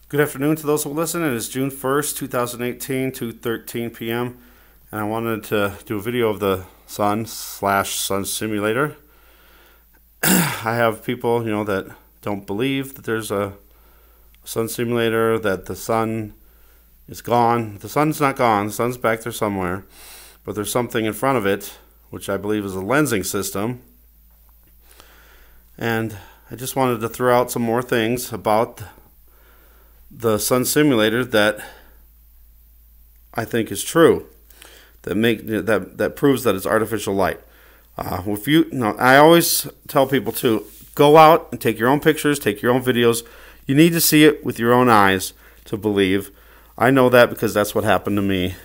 Good afternoon to those who listen. It is June 1st, 2018, 2:13 p.m. And I wanted to do a video of the sun simulator. I have people, that don't believe that there's a sun simulator, that the sun is gone. The sun's not gone. The sun's back there somewhere. But there's something in front of it, which I believe is a lensing system. And I just wanted to throw out some more things about the sun simulator that I think is true, that proves that it's artificial light. I always tell people to go out and take your own pictures, take your own videos. You need to see it with your own eyes to believe. I know that because that's what happened to me.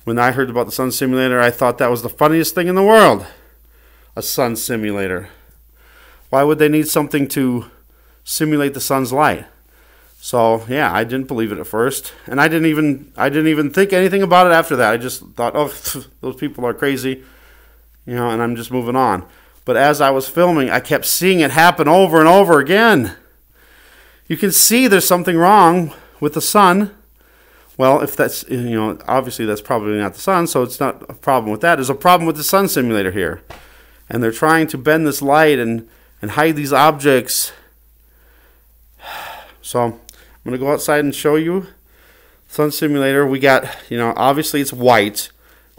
When I heard about the sun simulator, I thought that was the funniest thing in the world. A sun simulator. Why would they need something to simulate the sun's light? So yeah, I didn't believe it at first, and I didn't even think anything about it after that. I just thought, oh, those people are crazy, and I'm just moving on. But as I was filming, I kept seeing it happen over and over again. You can see there's something wrong with the sun. Well, if that's, obviously that's probably not the sun, so it's not a problem with that. There's a problem with the sun simulator here, and they're trying to bend this light and hide these objects. So I'm going to go outside and show you sun simulator. We got, obviously it's white.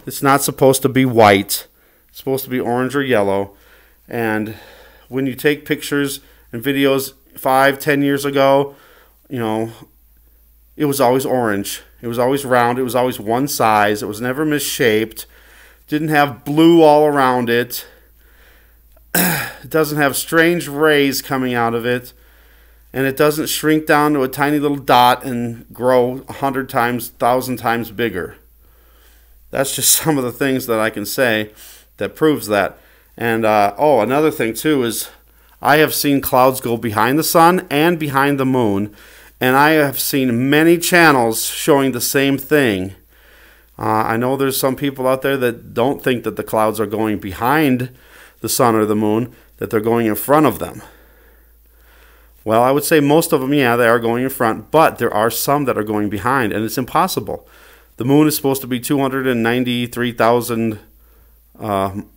It's not supposed to be white. It's supposed to be orange or yellow. And when you take pictures and videos 5-10 years ago, it was always orange. It was always round. It was always one size. It was never misshaped. Didn't have blue all around it. It doesn't have strange rays coming out of it. And it doesn't shrink down to a tiny little dot and grow 100 times, 1,000 times bigger. That's just some of the things that I can say that proves that. And, another thing too is I have seen clouds go behind the sun and behind the moon. And I have seen many channels showing the same thing. I know there's some people out there that don't think that the clouds are going behind the sun or the moon, that they're going in front of them. Well, I would say most of them, yeah, they are going in front, but there are some that are going behind, and it's impossible. The moon is supposed to be 293,000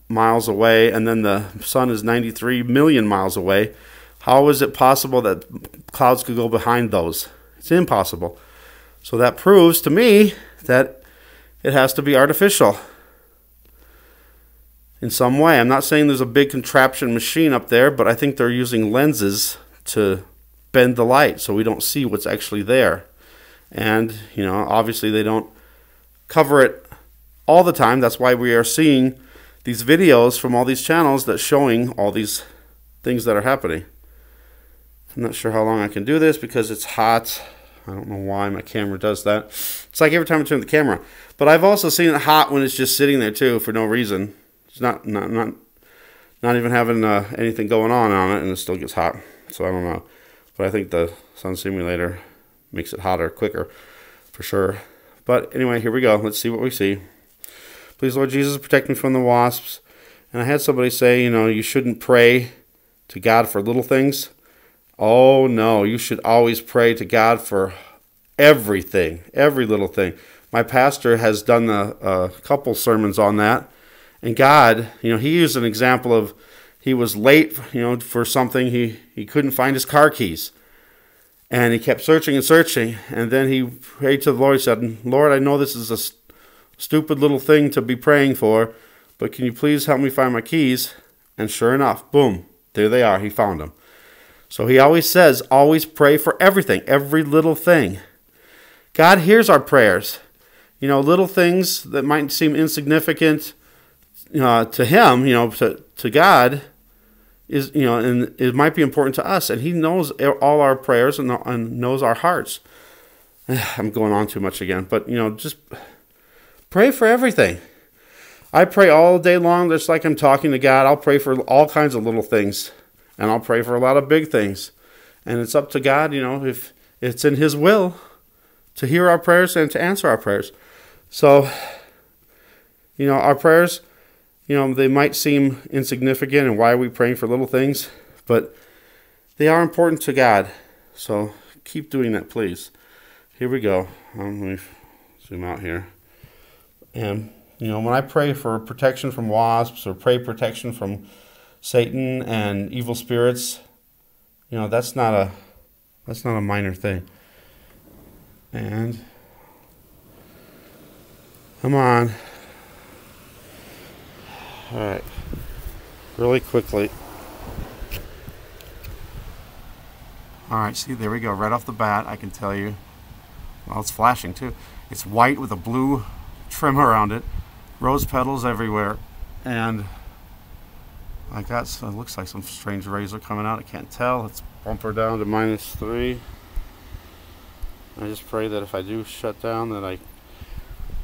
miles away, and then the sun is 93 million miles away. How is it possible that clouds could go behind those? It's impossible. So that proves to me that it has to be artificial in some way. I'm not saying there's a big contraption machine up there, but I think they're using lenses to bend the light so we don't see what's actually there. And, obviously they don't cover it all the time. That's why we are seeing these videos from all these channels that's showing all these things that are happening. I'm not sure how long I can do this because it's hot. I don't know why my camera does that. It's like every time I turn the camera. But I've also seen it hot when it's just sitting there too for no reason. It's not even having anything going on it, and it still gets hot. So I don't know. But I think the sun simulator makes it hotter quicker for sure. But anyway, here we go. Let's see what we see. Please, Lord Jesus, protect me from the wasps. And I had somebody say, you shouldn't pray to God for little things. Oh, no. You should always pray to God for everything, every little thing. My pastor has done a couple sermons on that. And God, he used an example of he was late, for something. He couldn't find his car keys. And he kept searching and searching. And then he prayed to the Lord. He said, Lord, I know this is a stupid little thing to be praying for, but can you please help me find my keys? And sure enough, boom, there they are. He found them. So he always says, always pray for everything, every little thing. God hears our prayers. Little things that might seem insignificant to him, to God, is, and it might be important to us, and he knows all our prayers and knows our hearts. I'm going on too much again, but, just pray for everything. I pray all day long, just like I'm talking to God. I'll pray for all kinds of little things, and I'll pray for a lot of big things. And it's up to God, if it's in his will to hear our prayers and to answer our prayers. So, our prayers, they might seem insignificant, and why are we praying for little things? But they are important to God. So keep doing that, please. Here we go. Let me zoom out here. And, you know, when I pray for protection from wasps or pray protection from Satan and evil spirits, you know, that's not a minor thing. And come on. All right. Really quickly. All right, see, there we go. Right off the bat, I can tell you. Well, it's flashing too. It's white with a blue trim around it. Rose petals everywhere. And I got some, it looks like some strange rays are coming out. I can't tell. Let's bump her down to -3. I just pray that if I do shut down, that I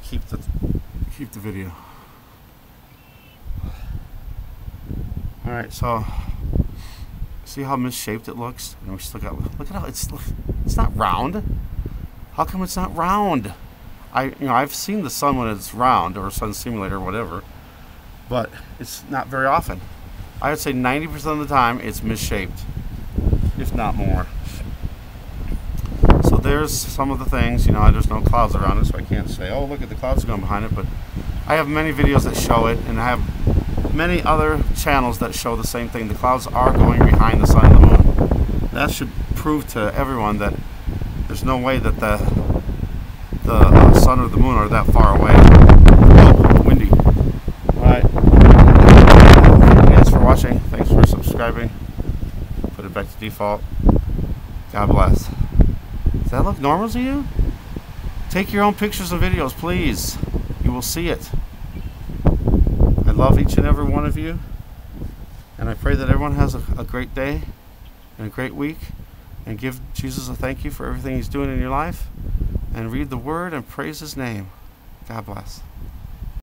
keep the video. All right, so see how misshaped it looks? And we still got, look at how it's not round. How come it's not round? I've seen the sun when it's round, or sun simulator or whatever, but it's not very often. I would say 90% of the time it's misshaped, if not more. So there's some of the things, you know, there's no clouds around it, so I can't say, oh, look at the clouds going behind it, but I have many videos that show it, and I have many other channels that show the same thing. The clouds are going behind the sun and the moon. That should prove to everyone that there's no way that the sun or the moon are that far away. Oh, windy. Alright. Thanks for watching. Thanks for subscribing. Put it back to default. God bless. Does that look normal to you? Take your own pictures and videos, please. You will see it. I love each and every one of you. And I pray that everyone has a great day and a great week. And give Jesus a thank you for everything He's doing in your life. And read the Word and praise His name. God bless.